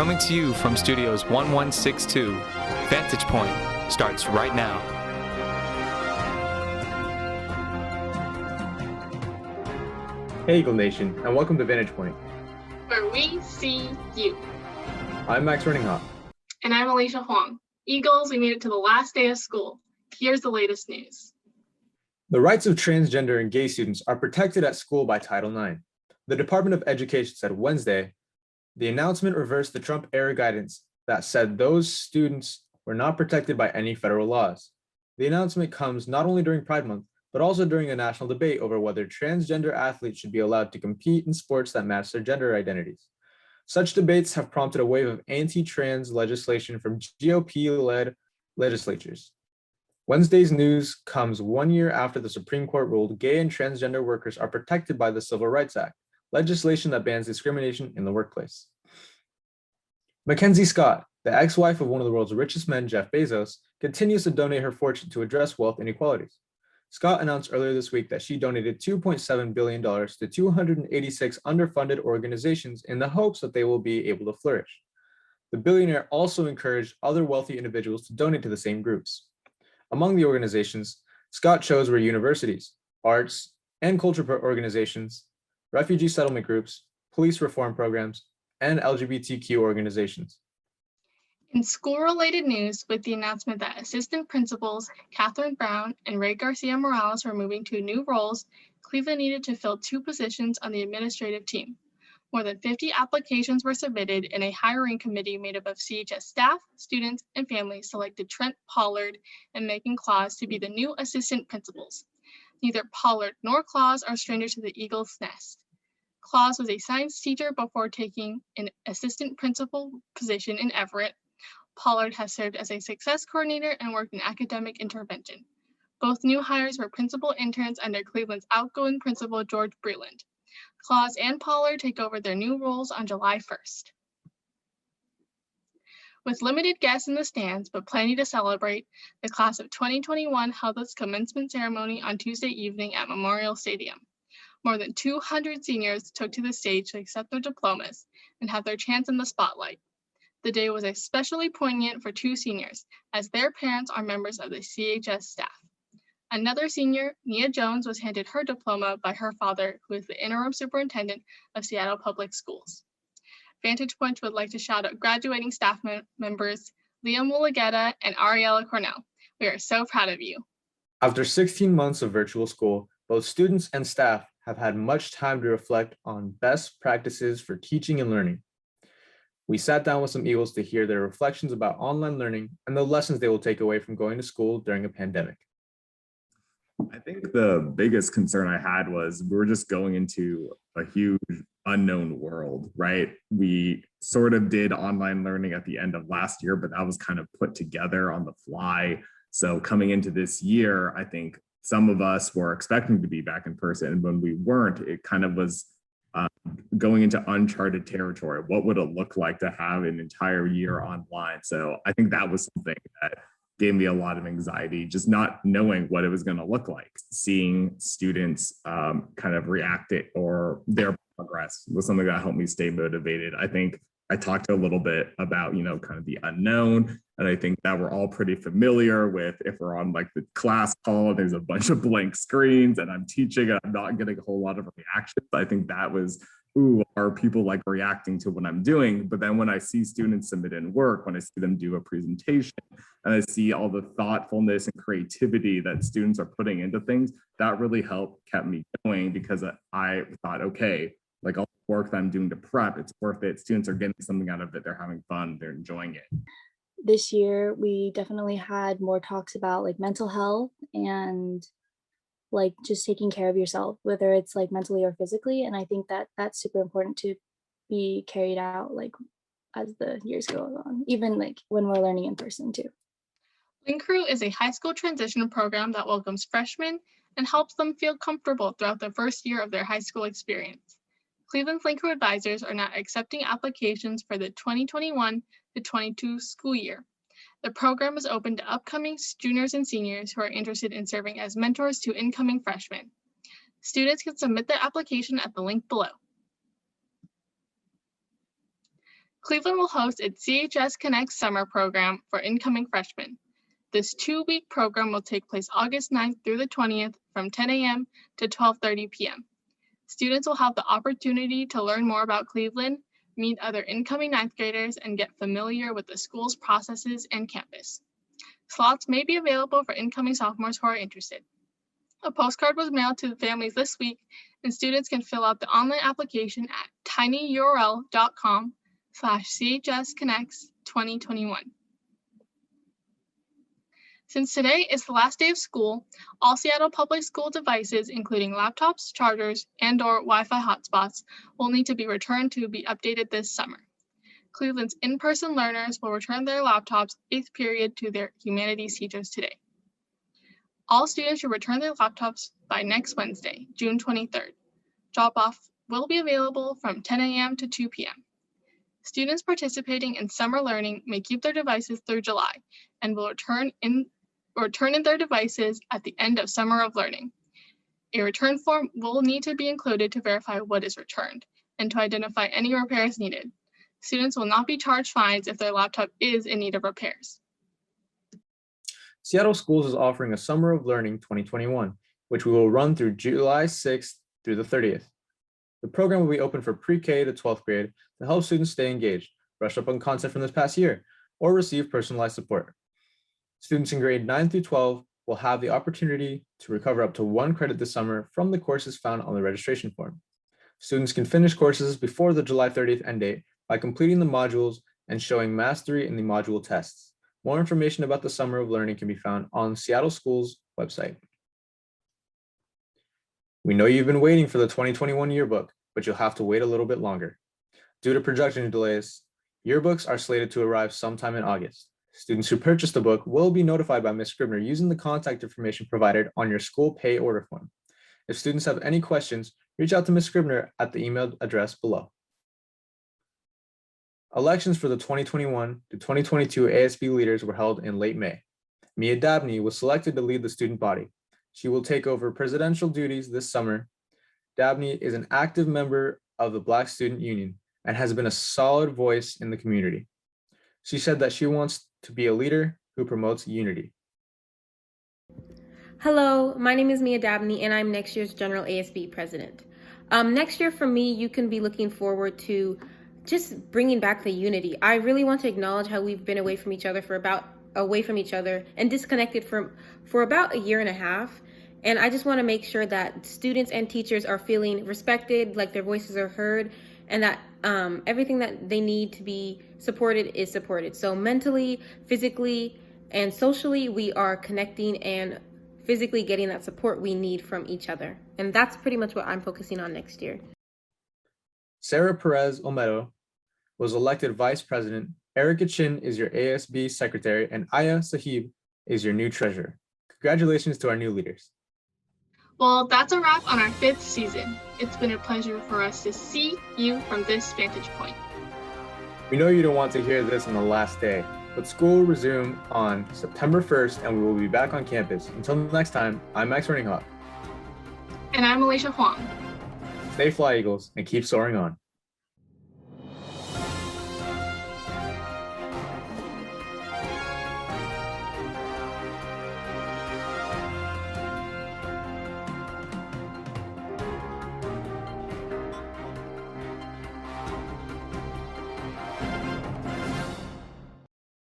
Coming to you from Studios 1162, Vantage Point starts right now. Hey Eagle Nation, and welcome to Vantage Point, where we see you. I'm Max Runninghop. And I'm Alicia Huang. Eagles, we made it to the last day of school. Here's the latest news. The rights of transgender and gay students are protected at school by Title IX. The Department of Education said Wednesday the announcement reversed the Trump-era guidance that said those students were not protected by any federal laws. The announcement comes not only during Pride Month, but also during a national debate over whether transgender athletes should be allowed to compete in sports that match their gender identities. Such debates have prompted a wave of anti-trans legislation from GOP-led legislatures. Wednesday's news comes 1 year after the Supreme Court ruled gay and transgender workers are protected by the Civil Rights Act, legislation that bans discrimination in the workplace. Mackenzie Scott, the ex-wife of one of the world's richest men, Jeff Bezos, continues to donate her fortune to address wealth inequalities. Scott announced earlier this week that she donated $2.7 billion to 286 underfunded organizations in the hopes that they will be able to flourish. The billionaire also encouraged other wealthy individuals to donate to the same groups. Among the organizations, Scott chose were universities, arts and culture organizations, refugee settlement groups, police reform programs, and LGBTQ organizations. In school-related news, with the announcement that assistant principals Catherine Brown and Ray Garcia Morales were moving to new roles, Cleveland needed to fill 2 positions on the administrative team. More than 50 applications were submitted, and a hiring committee made up of CHS staff, students, and families selected Trent Pollard and Megan Claus to be the new assistant principals. Neither Pollard nor Claus are strangers to the Eagles' nest. Claus was a science teacher before taking an assistant principal position in Everett. Pollard has served as a success coordinator and worked in academic intervention. Both new hires were principal interns under Cleveland's outgoing principal, George Breland. Claus and Pollard take over their new roles on July 1st. With limited guests in the stands, but plenty to celebrate, the class of 2021 held its commencement ceremony on Tuesday evening at Memorial Stadium. More than 200 seniors took to the stage to accept their diplomas and have their chance in the spotlight. The day was especially poignant for 2 seniors, as their parents are members of the CHS staff. Another senior, Nia Jones, was handed her diploma by her father, who is the interim superintendent of Seattle Public Schools. Vantage Point would like to shout out graduating staff members Liam Mulligetta and Ariella Cornell. We are so proud of you. After 16 months of virtual school, both students and staff have had much time to reflect on best practices for teaching and learning. We sat down with some Eagles to hear their reflections about online learning and the lessons they will take away from going to school during a pandemic. I think the biggest concern I had was we were just going into a huge unknown world, right? We sort of did online learning at the end of last year, but that was kind of put together on the fly. So coming into this year, I think some of us were expecting to be back in person, and when we weren't, it kind of was going into uncharted territory. What would it look like to have an entire year online? So I think that was something that gave me a lot of anxiety, just not knowing what it was going to look like. Seeing students kind of react it or their progress was something that helped me stay motivated. I think I talked a little bit about, kind of the unknown. And I think that we're all pretty familiar with if we're on like the class call and there's a bunch of blank screens and I'm teaching and I'm not getting a whole lot of reactions. I think that was, are people like reacting to what I'm doing? But then when I see students submit in work, when I see them do a presentation and I see all the thoughtfulness and creativity that students are putting into things, that really kept me going, because I thought, okay, like all the work that I'm doing to prep, it's worth it. Students are getting something out of it. They're having fun. They're enjoying it. This year, we definitely had more talks about like mental health and like just taking care of yourself, whether it's like mentally or physically. And I think that that's super important to be carried out like as the years go on, even like when we're learning in person too. Ling Crew is a high school transition program that welcomes freshmen and helps them feel comfortable throughout the first year of their high school experience. Cleveland's Ling Crew advisors are now accepting applications for the 2021-22 school year. The program is open to upcoming juniors and seniors who are interested in serving as mentors to incoming freshmen. Students can submit their application at the link below. Cleveland will host its CHS Connect summer program for incoming freshmen. This 2-week program will take place August 9th through the 20th from 10 a.m. to 12:30 p.m. Students will have the opportunity to learn more about Cleveland, meet other incoming 9th graders, and get familiar with the school's processes and campus. Slots may be available for incoming sophomores who are interested. A postcard was mailed to the families this week, and students can fill out the online application at tinyurl.com/chsconnects2021. Since today is the last day of school, all Seattle Public School devices, including laptops, chargers, and/or Wi-Fi hotspots, will need to be returned to be updated this summer. Cleveland's in-person learners will return their laptops 8th period to their humanities teachers today. All students should return their laptops by next Wednesday, June 23rd. Drop-off will be available from 10 a.m. to 2 p.m. Students participating in summer learning may keep their devices through July and will return in their devices at the end of summer of learning. A return form will need to be included to verify what is returned and to identify any repairs needed. Students will not be charged fines if their laptop is in need of repairs. Seattle Schools is offering a Summer of Learning 2021, which we will run through July 6th through the 30th. The program will be open for pre-K to 12th grade to help students stay engaged, brush up on content from this past year, or receive personalized support. Students in grade 9 through 12 will have the opportunity to recover up to 1 credit this summer from the courses found on the registration form. Students can finish courses before the July 30th end date by completing the modules and showing mastery in the module tests. More information about the Summer of Learning can be found on Seattle Schools website. We know you've been waiting for the 2021 yearbook, but you'll have to wait a little bit longer. Due to production delays, yearbooks are slated to arrive sometime in August. Students who purchase the book will be notified by Ms. Scribner using the contact information provided on your school pay order form. If students have any questions, reach out to Ms. Scribner at the email address below. Elections for the 2021 to 2022 ASB leaders were held in late May. Mia Dabney was selected to lead the student body. She will take over presidential duties this summer. Dabney is an active member of the Black Student Union and has been a solid voice in the community. She said that she wants to be a leader who promotes unity. Hello, my name is Mia Dabney, and I'm next year's General ASB President. Next year for me, you can be looking forward to just bringing back the unity. I really want to acknowledge how we've been away from each other and disconnected for about a year and a half. And I just want to make sure that students and teachers are feeling respected, like their voices are heard, and that everything that they need to be supported is supported. So mentally, physically, and socially, we are connecting and physically getting that support we need from each other. And that's pretty much what I'm focusing on next year. Sarah Perez Olmedo was elected Vice President. Erica Chin is your ASB Secretary, and Aya Sahib is your new Treasurer. Congratulations to our new leaders. Well, that's a wrap on our 5th season. It's been a pleasure for us to see you from this vantage point. We know you don't want to hear this on the last day, but school will resume on September 1st, and we will be back on campus. Until next time, I'm Max Runninghawk. And I'm Alicia Huang. Stay Fly Eagles and keep soaring on.